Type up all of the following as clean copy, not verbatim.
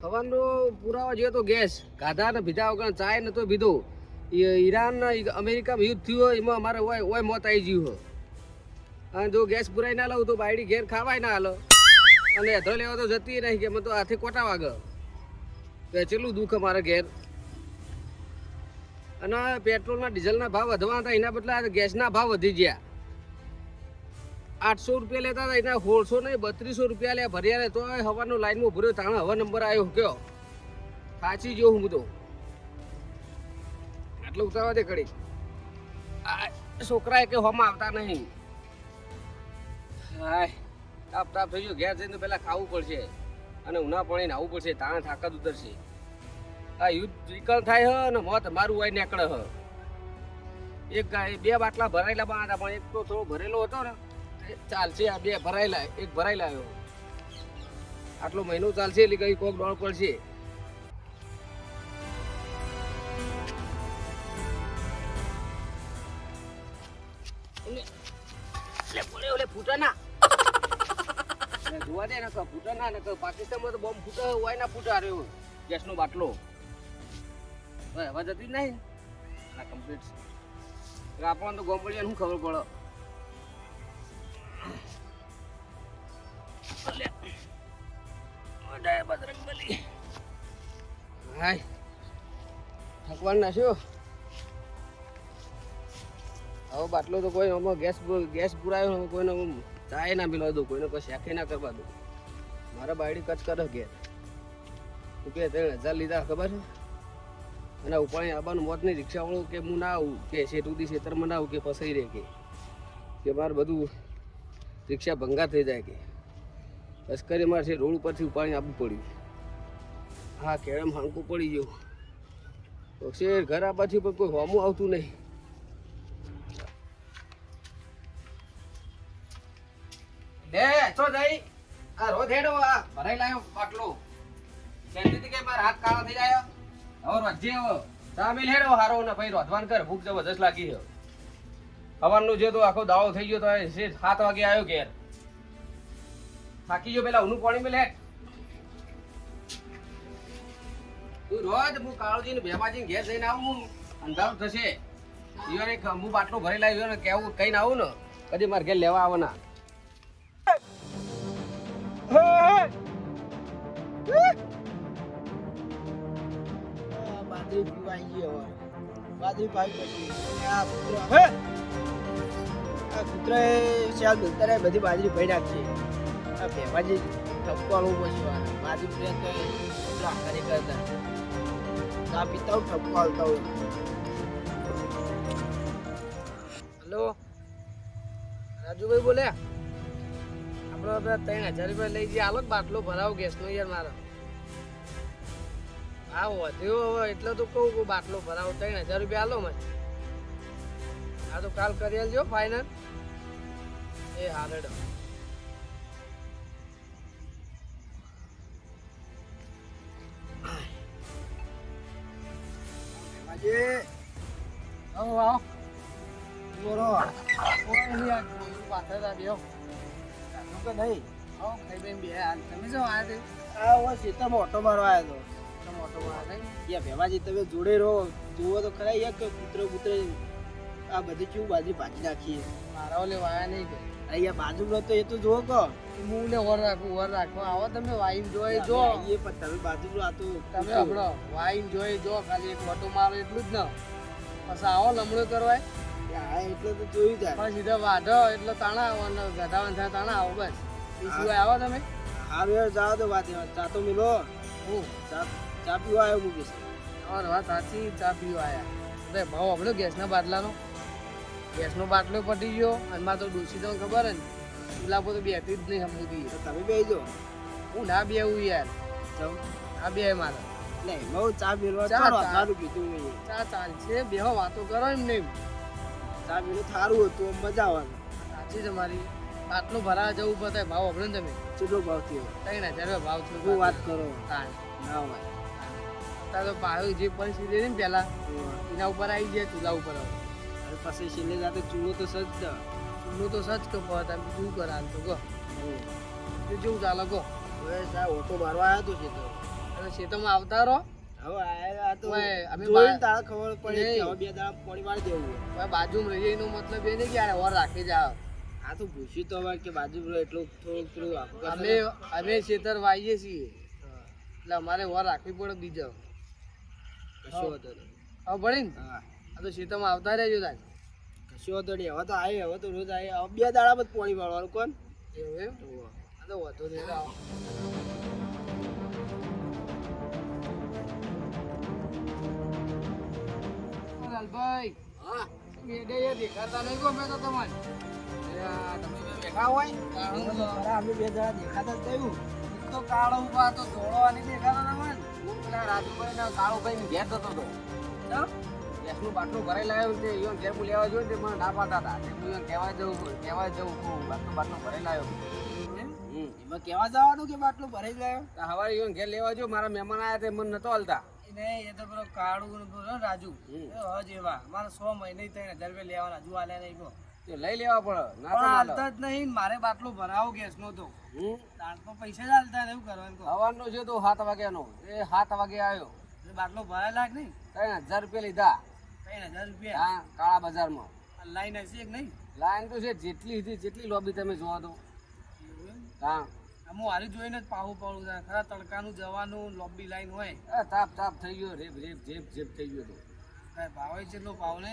સવારનો પુરાવા જોઈએ તો ગેસ ગાધા ને પીધા વગર ચાય નતો પીધો. ઈરાન અમેરિકામાં યુદ્ધ થયું હોય એમાં અમારે ઓય મોત આવી ગયું હોય. અને જો ગેસ પુરાઈ ના લઉં તો બાયડી ઘેર ખાવાય ના હાલો અને અધો લેવા તો જતી નહીં કે મને તો હાથે કોટા વાગે તો ચેટલું દુઃખ અમારે ઘેર. અને પેટ્રોલના ડીઝલના ભાવ વધવા હતા એના બદલે ગેસના ભાવ વધી ગયા. 800 રૂપિયા લેતા હતા એના 1600 નહીં 3200 રૂપિયા લે ભર્યા લે તો હવાનો લાઈનમાં ભર્યો તાણે હવે નંબર આવ્યો કયો સાચી જો હું તો આટલું ઉતારવા દે કડી છોકરા કે હોમાં આવતા નહીં. હાય તાપ તાપ થઈ ગયો. ઘેર જઈને પહેલાં ખાવું પડશે અને ઉના પાણી નાહવું પડશે તાણે તાકાત ઉતરશે. આ યુદ્ધ વિકલ થાય હ ને મોત મારું હોય નીકળે હ. એક ગાય 2 બાટલા ભરાયેલા હતા પણ એક તો થોડો ભરેલો હતો ને ચાલશે. આ 2 ભરાયેલા એક ભરાયેલા આવ્યો આટલો મહિનો ચાલશે એટલે કઈ કોક દોડ પડશે. ફૂટા જોવા દે ને ફૂટા ના ને પાકિસ્તાનમાં તો બોમ્બ ફૂટા હોય ના ફૂટા રહ્યો ગેસનો બાટલો હવે જતી જ નહીં કમ્પ્લીટ. આપણને તો ગોમ્પડિયાને શું ખબર પડે. હાય થકવાન નાખ્યો હવે બાટલો તો કોઈ આમાં ગેસ પુરાયો કોઈને ચાય ના પીવા દો કોઈને કોઈ શેખે ના કરવા દો. મારા બાયડી કચ કરે ઘેર રૂપિયા 3000 લીધા ખબર છે. અને ઉપાડી આવવાનું મોત નહીં રિક્ષાવાળું કે હું ના આવું કે શેઠુદી ખેતરમાં ના આવું કે ફસાઈ રહે કે મારે બધું રિક્ષા ભંગાર થઈ જાય કે બસ કરી મારે રોડ ઉપરથી ઉપાડી આપવું પડ્યું. હા કેળમ હાંકું પડી ગયું તો શેર ઘર આવવાથી પણ કોઈ હોમું આવતું નહીં. લે છો જઈ આ રોજ હેડો આ ભરાઈ લાયો બાટલો કહેતી કે મારા હાથ કાળા થઈ જાય હવે રોજે હવે સામેલ હેડો હારો ને ભાઈ રોધવાન કર ભૂખ જબરદસ્ત લાગી છે. હવાનું જે તો આખો દાવો થઈ ગયો તો 7 વાગે આવ્યો ઘેર થાકી ગયો. પેલા ઊનું પાણી મેં હેડ તું રોજ હું કાળુજીને ભેમાજીને ઘેર જઈને આવું અંધારું થશે. ઈવને હું બાટલો ભરી લાવ્યો ને કેવું કઈ ના આવું ને કદી મારે ઘેર લેવા આવવાના. બાદરી પીવાઈ ગયો બાદરી પાઈ પછી આ કૂતરા શાલ દોતરે બધી બાજરી ભરી નાખશે. આ ભેમાજી ઠપકાળું પછી બાજરી પીએ તો આખરી કરતા ચા પીતા હું ઠપકો આવતા હોય. હલો રાજુભાઈ બોલ્યા આપણે 3000 રૂપિયા લઈ જઈએ હાલો બાટલો ભરાવો ગેસનો યાર મારો. હા વધ્યો હવે એટલે તો કહું બાટલો ભરાવો 3000 રૂપિયા હાલો મને. હા તો કાલ કરી આલજો ફાઇનલ. એ હા રેડો આવો બોલો કોઈ નહીં આ પાછળ આવ્યો કે નહીં આવો ખાઈ બેન બે હાલ તમે શું આવ્યા આ હું સીતામાં ઓટો મારવા આવ્યો હતો. ઓટો મારવા નહીં યા ભેમાજી તમે જોડે રહો જુઓ તો ખરા યાર કે કૂતરે આ બધી કેવું બાજરી ભાજી નાખીએ મારા ઓલે વાયા નહીં કે અહીંયા બાજુ તો એ તો જુઓ કહો હું ને વર રાખો આવો તમે વાઈન જોઈ જો એ પણ તમે બાજુ આ તો તમે હમણો વાઈન જોઈ જો ખાલી એક ઓટો મારો એટલું જ ન પછી આવો લમણો કરવાય હા એટલે તો જોયું જાય પણ સીધા વાઢો એટલે તાણા આવવાનો ગધાવાન થાય તાણા આવો બસ એ સિવાય આવો તમે. હારું યાર જાઓ તો વાત ચા તો મિલો હું ચા પીવા આવ્યો મૂકીશ. તમારી વાત સાચી ચા પીવા આવ્યા ભાવ આપણો ગેસના બાટલાનો બાટલો પટી ગયો અને મારે તો ડોસી તો ખબર ને ગુલાબો તો બેઠી જ નહીં સમજતી. તમે બેસજો હું ના બેવું યાર આ બે મારે નહીં બહુ ચા પીવા સારું કીધું ચા ચાલશે બેહો વાતો કરો એમ નહીં ચા પીવું સારું હતું મજા આવવાનું. સાચી તમારી બાટલો ભરાવા જવું પડે ભાવ આપણે તમે કેટલો ભાવ થયો 3000 ભાવ થયો શું વાત કરો ના હોય અત્યારે તો ભાવ જે પરિસ્થિતિ ને પેલા એના ઉપર આવી જાય ચૂલા ઉપર પછી છેલ્લે જાતે ચૂલો તો સજ કે તમે શું કરા તો કહો જેવું ચાલે કહો હવે ઓટો મારવા આવ્યો તો છે તો હવે ખેતરમાં આવતા રહો. હવે આ તો અમે જોઈને તારે ખબર પડે કે હવે 2 દાડા પાણી વાળી દેવું હવે બાજુમાં રહીએ એનો મતલબ એ નહીં કે યાર ઓર રાખી જાવ. આ તો પૂછ્યું તો હવે કે બાજુ એટલું થોડું પેલું અમે ખેતર વાઈએ છીએ એટલે અમારે ઓર રાખવી પડે બીજો કશું હતો નહીં. હવે ભણી ને હા આ તો ખેતરમાં આવતા રહેજો તાર. કશું હતો નહીં. હવે તો આવે હવે તો રોજ આવે. હવે 2 દાડા જ પાણી વાળવાનું કોણ એવું એમ આ તો વધુ નહીં આવો. લાલભાઈ હા મેડે એ દેખાતા નહીં કો મેં તો તમારે તમે બેઠા હોય અમે 2 દાડા દેખાતા જ થયું. તો કાળો ઉભા તો ધોળવાની દેખાતા તમને. હું પેલા રાજુભાઈ ના કાળુભાઈ ઘેર જતો હતો. ગેસનું બાટલું ભરાઈ લાવ્યો તે ઈવન ઘેર હું લેવા જોયું તે મને ના પાડતા હતા. તે હું કહેવા જવું બાટલું ભરાઈ લાવ્યો. એમાં કહેવા જવાનું કે બાટલું ભરાઈ ગયો. સવારે ઈવન ઘેર લેવા જો મારા મહેમાન આવ્યા તે મને નતો હાલતા. નહીં એ તો પેલો કાળું રાજુ હજ એવા મારે 100 મહિને 3000 રૂપિયા લેવાના હજુ આલ્યા નહીં કો. તે લઈ લેવા પડે. ના તો હાલતા જ નહીં. મારે બાટલો ભરાવો ગેસનો તો દાંતમાં પૈસા જ હાલતા ને એવું કરવાનું કહો. સવારનો છે તો 7 વાગ્યાનો એ 7 વાગે આવ્યો. બાટલો ભરાયેલા કે નહીં? 3000 રૂપિયા લીધા. 3000 રૂપિયા હા કાળા બજારમાં. લાઈન હશે કે નહીં? લાઈન તો છે જેટલી હતી જેટલી લોબી તમે જોવા તો. હા હું હારી જોઈને જ પાવું પડું છે. ખરા તડકાનું જવાનું લોબી લાઈન હોય. તાપ થઈ ગયો રેપ જેપ થઈ ગયો તો. કાંઈ ભાવ કેટલો ભાવ ને?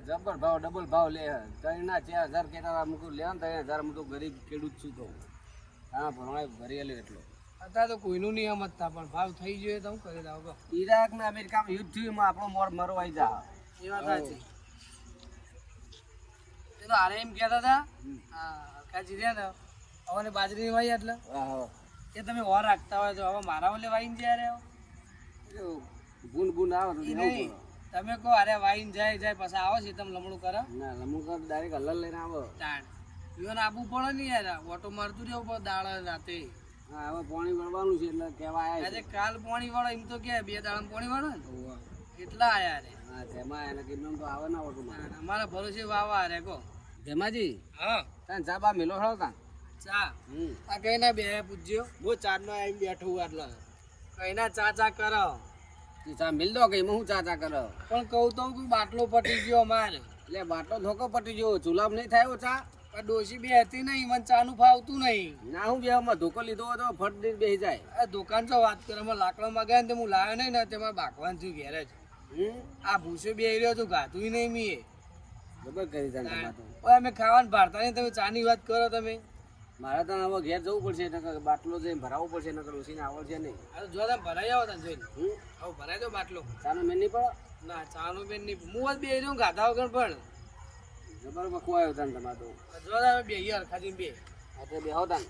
જબર ભાવ ડબલ ભાવ લે. 3,000 કહેતા હતા મૂકું લેવા 3,000 હું તો ગરીબ ખેડૂત છું કહું. હા ભરવાય ભરેલું એટલો. અત્યારે તો કોઈનું નિયમ જ હતા પણ ભાવ થઈ ગયો તો હું કરી દઉં કહો. ઈરાક ને અમેરિકામાં યુદ્ધ થયું એમાં આપણો મરો આવી જા. એ વાત સાચી. એ તો હારે એમ કહેતા હતા કાજી રહ્યા ને હવે બાજરીની વાઈ એટલે એ તમે ઓર રાખતા હોય તો હવે મારા ઓલે વાઈને જાય ગુણ આવે તો નહીં. તમે કહો અરે વાઈને જાય પછી આવો છે તમે લમણું કરો ના લમણું કર ડાયરેક્ટ હલલ લઈને આવો. તાણ ઈવન આપવું પડે ને યાર. ઓટો મારતું રહેવું પડે દાડા રાતે. હા હવે પાણી વળવાનું છે એટલે કહેવા આવ્યા. આજે કાલ પાણી વાળો એમ તો કે 2 દાડા પાણી વાળો ને એટલા આયા રે. હા તેમાં એને કિન્નમ તો આવે ના ઓટો માં. અમારા ભરોસે વાવા રે કહો. ધેમાજી હા તાન ચા બા મેલો ખરો તા ચા આ કઈ ના બે પૂછ્યો હું ચારનો આવીને બેઠો હું એટલે કઈ ના ચા કરો ચા મિલ દો કઈ હું ચા કરો પણ કહું તો તું બાટલો પટી ગયો મારે એટલે બાટલો ધોકો પટી ગયો ચૂલામ નહીં થાય ચા પણ ડોશી બે હતી નહીં મને ચાનું ફાવતું નહીં. ના હું બેમાં ધોકો લીધો હતો ફટ દઈને બેસી જાય. આ દુકાન તો વાત કરે અમે લાકડા મગાવ્યા ને તે હું લાવ્યો નહીં ને તેમાં બાકવાન થયું ઘેર જ. આ ભૂસો બે રહ્યો તો ગાતું નહીં મીએ જબર કરી જાય. અમે ખાવાનું ભારતા નહીં તમે ચાની વાત કરો તમે. મારે તો હવે ઘેર જવું પડશે નકર બાટલો જઈને ભરાવવો પડશે નકર ઓછીને આવડશે નહીં. આ તો જો તમે ભરાઈ આવો તમે જોઈને હવે ભરાઈ દો બાટલો. ચાનો મેન નહીં પડે ના ચાનું બેન નહીં હું જ બે રહ્યો ગાધા વગર પણ જબર મખો આવ્યો તાન તમારે તો જો તમે બે હરખાજી બે એટલે બેહો તાન.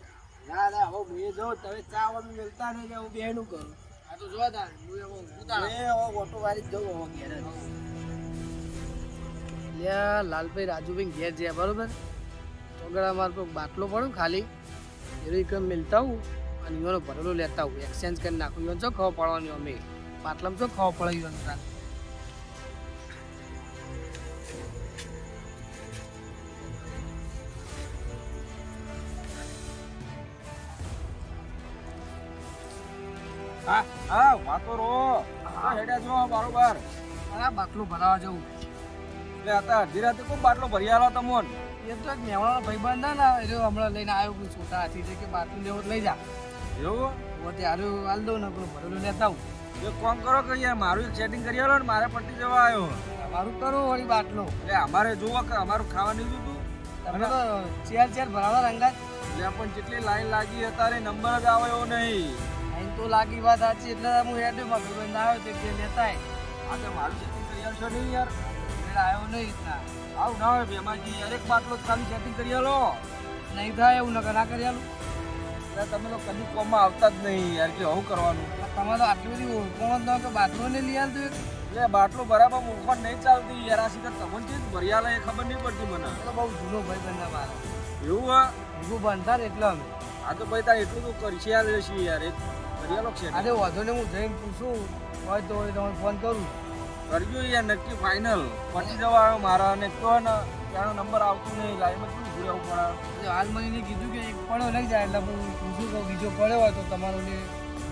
ના ના હવે હું જો તમે ચા વગર મિલતા નહીં હું બેનું કરું. આ તો જો તા હું ઓટો વાળી જ જવું ઘેર લાલભાઈ રાજુભાઈ ઘેર જ્યાં બરોબર ચોગડા માર પર બાટલો પડું ખાલી એ કમ મિલતા હું અને ઈવાનો ભરેલો લેતા હું એક્સચેન્જ કરી નાખું. ઈવન ચો ખાવા પડવાની અમે બાટલામાં ચો ખાવા પડે ઈવન તાર. હા હા વાતો રો હેડ્યા જો બરોબર. આ બાટલો ભરાવા જવું એટલે હતા અડધી રાતે કોઈ બાટલો ભરી આલો તમોન. એ તો એક મેવાળો ભાઈબંધ ના ના એ હમણાં લઈને આવ્યો કોઈ છોટા હાથી છે કે બાટલું લેવો લઈ જા એવું હું ત્યારે હાલ દઉં ને પેલું ભરેલું લેતા આવું. એક કામ કરો કે યાર મારું એક સેટિંગ કરી આલો ને મારે પટ્ટી જવા આવ્યો. મારું કરું વળી બાટલો એટલે અમારે જોવો કે અમારું ખાવાનું લીધું તું તમે તો ચેર ભરાવા રંગાત એટલે પણ જેટલી લાઈન લાગી અત્યારે નંબર જ આવે એવો નહીં. આઈન તો લાગી વાત સાચી એટલે હું હેડમાં ભાઈબંધ આવ્યો તે લેતા આ તો મારું સેટિંગ કરી આલશો નહીં યાર. આવ્યો નહીં રીતના આવું ના હોય બેમાજી યાર એક બાટલો ખાલી સેટિંગ કરી આલો. નહીં થાય એવું નકર ના કરી આલું. એટલે તમે તો કદી કોમમાં આવતા જ નહીં યાર કે આવું કરવાનું. તમે તો આટલી બધી ઓળખોમાં તો કે બાટલો ને લઈ આવતું એટલે બાટલો બરાબર મૂકવા નહીં ચાલતી યાર. આ સીધા તમને છે ભરી આલે એ ખબર નહીં પડતી મને. તો બહુ જૂનો ભાઈબંધ મારો એવું હા ભેગું બનતા ને એટલે અમે આ તો ભાઈ તારે એટલું તો કરી છે યાર એક કરી આલો છે. આજે વધુ ને હું જઈને પૂછું હોય તો તમને ફોન કરું. કરજો યાર નક્કી ફાઇનલ પટી જવા આવ્યો મારા અને તો ને ત્યાંનો નંબર આવતું નહીં લાઈનમાં શું જોવું પડે. હાલ મને કીધું કે એક પડ્યો નહીં જાય એટલે હું પૂછું કહું બીજો પડ્યો હોય તો તમારો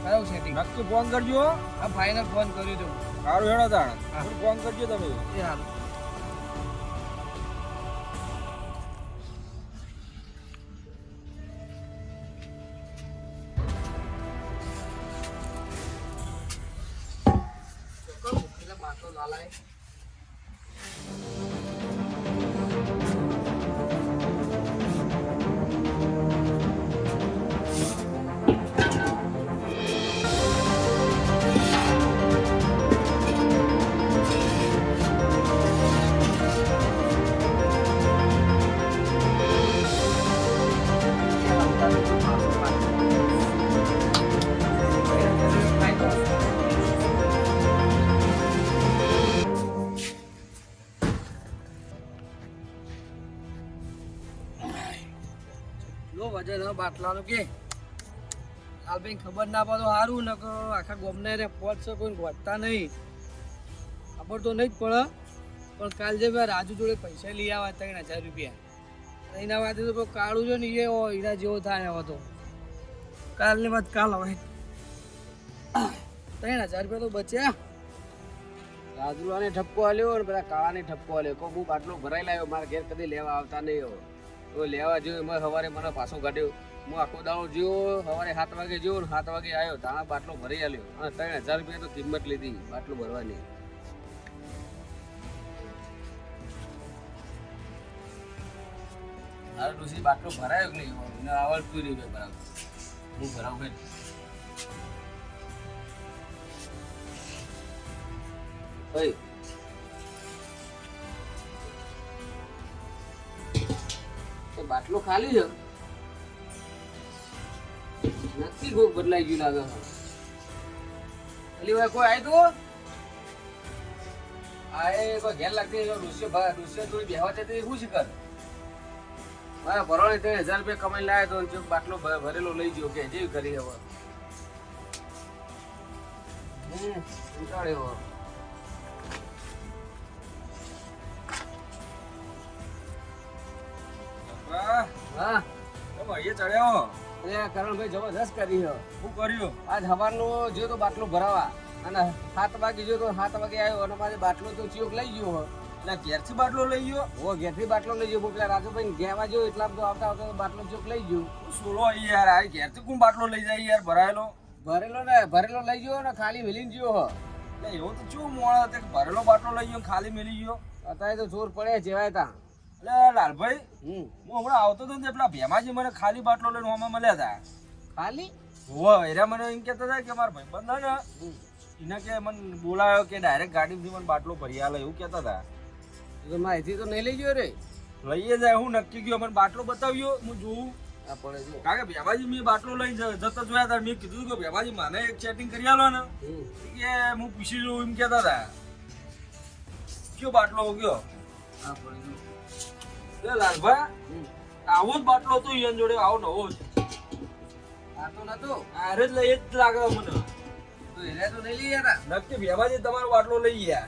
કરાવું સેટિંગ. નક્કી ફોન કરજો. આ ફાઇનલ ફોન કર્યો તો. સારું હેડો તાણ. હા. ફોન કરજો તમે. એ હારું. લો વજન હ બાટલાનો કે હાલભાઈ ખબર ના પડે તો સારું ને કે આખા ગોમને રે પહોંચશે કોઈ વધતા નહીં ખબર તો નહીં જ પડે પણ કાલ જે મેં રાજુ જોડે પૈસા લઈ આવ્યા 3000 રૂપિયા એના વાતે તો કાળું છે ને એ હીરા જેવો થાય હવે તો કાલની વાત કાલ હવે 3000 રૂપિયા તો બચ્યા રાજુલાને ઠપકો આલ્યો અને પેલા કાળાને ઠપકો આલ્યો કે હું બાટલો ભરાઈ લાવ્યો મારા ઘેર કદી લેવા આવતા નહીં હો તો લેવા જોયો મેં સવારે મને પાછો કાઢ્યો હું આખો દાડો જ્યો સવારે 7 વાગે જ્યો ને 7 વાગે આવ્યો તાણા બાટલો ભરી આલ્યો અને 3000 રૂપિયા તો કિંમત લીધી બાટલો ભરવાની હાલ ડોસી બાટલો ભરાયો કે નહીં મને આવડતું નહીં બરાબર હું ભરાવું ભાઈ બાટલો ખાલી છે નક્કી કોક બદલાઈ ગયું લાગે અલી ભાઈ કોઈ આય તો આય કોઈ ઘેર લાગતી ડુસ્યો થોડી બેહવા છે શું શીખર મારા ભરવાને 3000 રૂપિયા કમાઈ લાવ્યો તો બાટલો ભરેલો લઈ ગયો કે જેવી કરી હવે ઉતાળ્યો હા તમે અહીંયા ચડ્યો. અરે કરણભાઈ જબરદસ્ત કરી છે શું કર્યું? આજ સવારનો જો તો બાટલો ભરાવા અને 7 વાગે જો તો 7 વાગે આવ્યો અને મારે બાટલો તો ચિયોક લઈ ગયો હો એટલે ઘેરથી બાટલો લઈ ગયો? ઓ ઘેરથી બાટલો લઈ ગયો પેલા રાજુભાઈ ઘેવા જો એટલા તો આવતા આવતા બાટલો ચોક લઈ ગયો સોલો યાર આ ઘેરથી કોણ બાટલો લઈ જાય યાર ભરાયેલો? ભરેલો લઈ ગયો ને ખાલી મિલીને ગયો હો એટલે એવો તો શું મોણ હતો કે ભરેલો બાટલો લઈ ગયો ખાલી મેલી ગયો? અત્યારે તો જોર પડે જેવાય તા એટલે લાલભાઈ હું હમણાં આવતો હતો ને પેલા ભેમાજી મને ખાલી બાટલો લઈને હોમાં મળ્યા હતા. ખાલી હોવે એરા મને એમ કહેતા હતા કે મારા ભાઈબંધ ને એને કે મને બોલાયો કે ડાયરેક્ટ ગાડીથી મને બાટલો ભરી આલે એવું કહેતા હતા. તો માહિતી તો નહીં લઈ ગયો રે લઈએ જાય હું નક્કી ગયો મને બાટલો બતાવ્યો હું જોઉં આ પડે જો કારણ કે ભેમાજી મેં બાટલો લઈ જતો જોયા હતા મેં કીધું કે ભેમાજી મને એક સેટિંગ કરી આલો ને કે હું પૂછી લઉં એમ કહેતા હતા. કયો બાટલો ગયો? આ પડે જો લાલભાઈ આવો જ બાટલો હતો ઈયન જોડે આવો નવો જ આ તો નતો આરે જ લઈ જ લાગે મને તો એને તો નહીં લઈ ગયા નક્કી ભેમાજી તમારો બાટલો લઈ ગયા.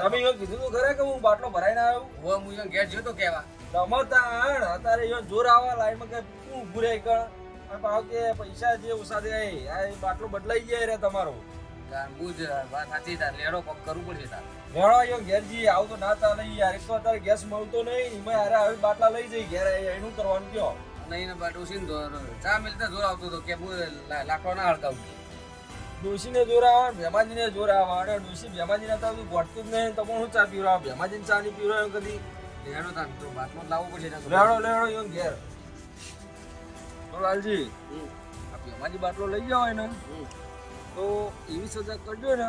તમે ઈયોને કીધું તો ખરે કે હું બાટલો ભરાઈને આવ્યો? હો હું ઈયોને ઘેર જોતો કેવા તમે તાણ અત્યારે ઈયોને જોર આવા લાઈનમાં કે હું ઊભું રહી કણ અને ભાવ કે પૈસા જે ઓછા દે આ બાટલો બદલાઈ જાય રે તમારો. બુજ વાત સાચી તાર લેડો કોક કરવું પડશે તાર ભેળો ઈયો ઘેરજી આવું તો ના ચાલે યાર. એક તો અત્યારે ગેસ મળતો નહીં એમાં હારે આવી બાટલા લઈ જઈ ઘેર એનું કરવાનું કયો? નહીં ને ડોસી ને ચા મિલતા જોર આવતો હતો કે હું લાકડો ના હળગાવું ડોશીને જોર આવે ભેમાજીને જોર આવે અને ડોશી ભેમાજીને તો ગોઠતું જ નહીં. તમે શું ચા પીવડાવો? ભેમાજીને ચા નહીં પીવડાવો કદી? લેડો તાર તો બાટલો લાવવો પડશે લેડો ઈયો ઘેર. તો લાલજી આ ભેમાજી બાટલો લઈ જાવ ને તો એવી સજા કરજો ને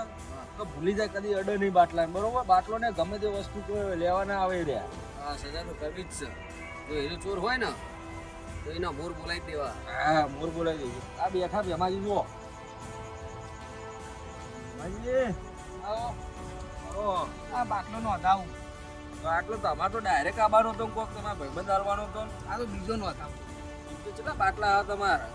તો ભૂલી જાય કદી અડે નહીં બાટલા બરોબર. બાટલો ને ગમે તે વસ્તુ લેવાના આવે રહ્યા. હા સજા તો કરવી જ છે. જો એનો ચોર હોય ને તો એના મોર બોલાવી દેવા. હા મોર બોલાવી દેજો. આ બેઠા ભેમાજી જુઓ. ભેમાજી આવો. આ બાટલો નો હટાવું બાટલો તમારે તો ડાયરેક્ટ આવવાનો હતો કોક તમારા ભાઈબંધ આવવાનો હતો. આ તો બીજો નો હટાવું કેટલા બાટલા હતા તમારા?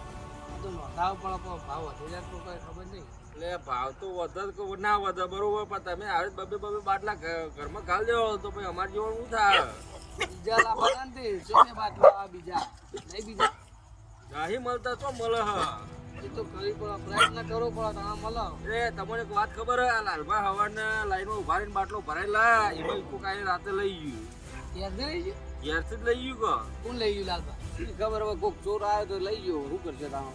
તો નોંધાવ પણ ભાવ વધી જાય તો કઈ ખબર નહીં. એટલે ભાવ તો વધે કે ના વધે બરોબર પણ તમે આવે બબે બાટલા ઘરમાં ખાલી દેવો તો પછી અમારે જેવું શું થાય? બીજા લાવવાના ને તે છે ને બાટલા બીજા નહીં બીજા નહીં મળતા તો મળે હા એ તો કરી પડે પ્રયત્ન કરવો પડે તો મળો એ તમને એક વાત ખબર હે? આ લાલભાઈ હવારના લાઈનમાં ઉભા રહીને બાટલો ભરાયેલા એમાં કોક આઈને રાતે લઈ ગયું. યાદ નહીં ગયું ઘેરથી જ લઈ ગયું કોણ લઈ ગયું લાલબા શી ખબર હવે કોક ચોર આવ્યો તો લઈ ગયો. શું કરશે તારો?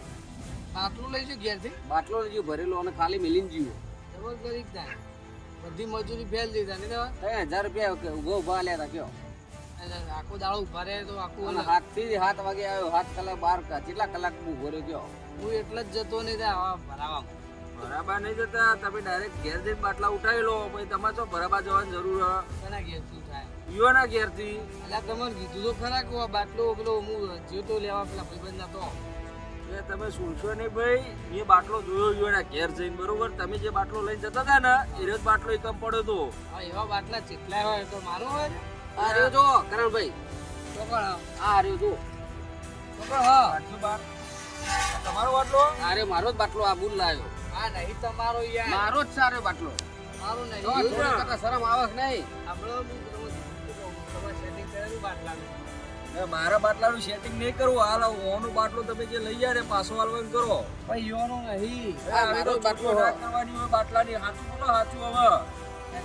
આટલું લઈ ગયું ઘેરથી બાટલો લઈ ગયો ભરેલો અને ખાલી મિલીને જીવો. ડબલ કરી જ થાય બધી મજૂરી ફેલ દીધા નહીં દેવા 3000 રૂપિયા ઉભો ઉભા લ્યા હતા કયો. આખો દાડો ઉભા રહે તો આખું અને અલગ. 7 થી 7 વાગે આવ્યો. 7 કલાક 12 કેટલા કલાક ઉભો રહ્યો કયો. હું એટલે જ જતો નહીં ત્યાં ભરાવામાં બરાબર નહીં જતા તમે ડાયરેક્ટ ઘેર જઈને બાટલા ઉઠાવી લો પછી તમારે તો બરાબર જવાની જરૂર હે તેના ઘેર શું થાય યુવાના ઘેરથી એટલે તમારે કીધું તો ખરા કે આ બાટલો પેલો હું જીવતો લેવા પેલા ભાઈબંધ ના તો એ તમે સુનશો નહીં ભાઈ એ બાટલો જોયો યુવાના ઘેર જઈને બરોબર તમે જે બાટલો લઈને જતા હતા ને એ જ બાટલો એકમ પડ્યો હતો. હા એવા બાટલા જેટલા હોય તો મારો હોય ને આ રહ્યો જો કરણભાઈ. તો પણ આ રહ્યો જો. તો પણ હા બાટલો તમારો બાટલો આ રહ્યો મારો જ બાટલો. આ બુલ લાવ્યો. આ નહીં તમારો યાર મારો જ સારો બાટલો. મારો તો નહીં ચોરી કરતા શરમ આવે કે નહીં? આપણો તમારે સેટિંગ કરેલું બાટલાનું એ મારા બાટલાનું સેટિંગ નહીં કરવું હાલ ઓનો બાટલો તમે જે લઈ જાય ને પાછો હાલવાનું કરો. ભાઈ યોનો નહીં આ મારો જ બાટલો ના કરવાની હોય બાટલાની સાચું બોલો સાચું હવે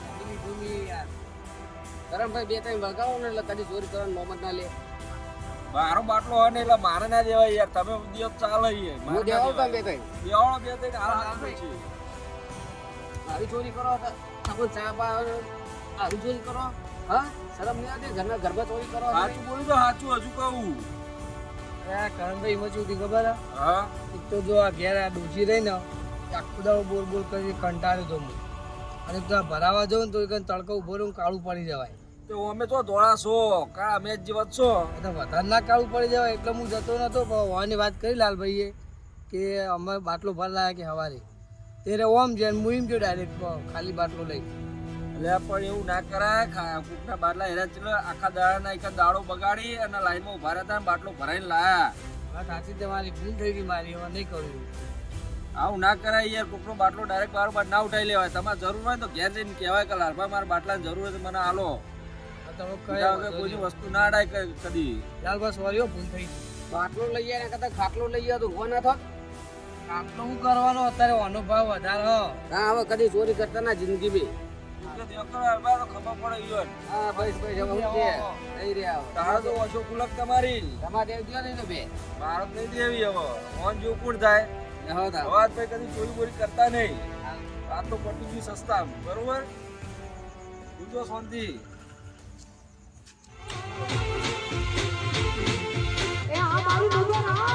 ભૂમિ ભૂમિ યાર કરણભાઈ 2-3 વગાવો ને એટલે કદી ચોરી કરવાનું મોમત ના લે. મારો બાટલો હોય ને એટલે મારે ના દેવાય યાર તમે દિવસ ચાલે યાર હું દેવાળો તમે 2-3. દેવાળો બે ત્રણ હાલ આપે છે આવી ચોરી કરો તો આપણે ચા પા આવી ચોરી કરો. હા શરમ નહીં આવતી? ઘરના ઘરમાં ચોરી કરો. સાચું બોલું તો સાચું હજુ કહું અરે કરણભાઈ એમાં શું થયું ખબર હે? હા એક તો જો આ ઘેર આ ડોસી રહી ને આખું દાડો બોલ બોલ કરી કંટાળ્યો તો હું અને ત્યાં ભરાવા જાઉં ને તો એક તડકો ઉભો રહ્યો કાળું પડી જવાય તો અમે તો ધોળા છો કાળા મેચ જેવા જ છો તો વધારે ના કાળું પડી જવાય એટલે હું જતો નતો પણ હોવાની વાત કરી લાલભાઈએ કે અમે બાટલો ભર લાયા કે હવારે ત્યારે ઓમ છે હું એમ કે ડાયરેક્ટ ખાલી બાટલો લઈ એટલે પણ એવું ના કરાય કૂકના બાટલા હેરા ચલો આખા દાડાના એક દાડો બગાડી અને લાઈનમાં ઉભા રહેતા ને બાટલો ભરાઈને લાયા વાત સાચી તમારી ભૂલ થઈ ગઈ મારી હવે નહીં કર્યું આવું ના કરાય યાર કોકનો બાટલો ડાયરેક્ટ બારોબાર ના ઉઠાઈ લેવાય તમારે જરૂર હોય તો ઘેર જઈને કહેવાય કે લાલભાઈ મારા બાટલાની જરૂર હોય તો મને હાલો તમે બીજા વગર કોઈ વસ્તુ ના અડાય કદી લાલભાઈ સોરી ભૂલ થઈ ગઈ બાટલો લઈ જાય ને કરતા ખાટલો લઈ જાય તો ઉભો ના થાત. આટલો શું કરવાનો અત્યારે અનુભવ વધારે હ હા હવે કદી ચોરી કરતા ના જિંદગી બી. ખબર પડે ઈવન હા બસ બસ હવે હું કે નહીં રહ્યા હવે. તારે તો ઓછો કુલક તમારી તમારે દેવ દ્યો નહીં તો બે ભારત નહીં દેવી હવે ઓન જેવું કોણ થાય હો તા. અવાજ ભાઈ કદી ચોરી બોરી કરતા નહીં આ તો પટી ગયું સસ્તા બરોબર બીજો શાંતિ એ આ મારું નંબર આ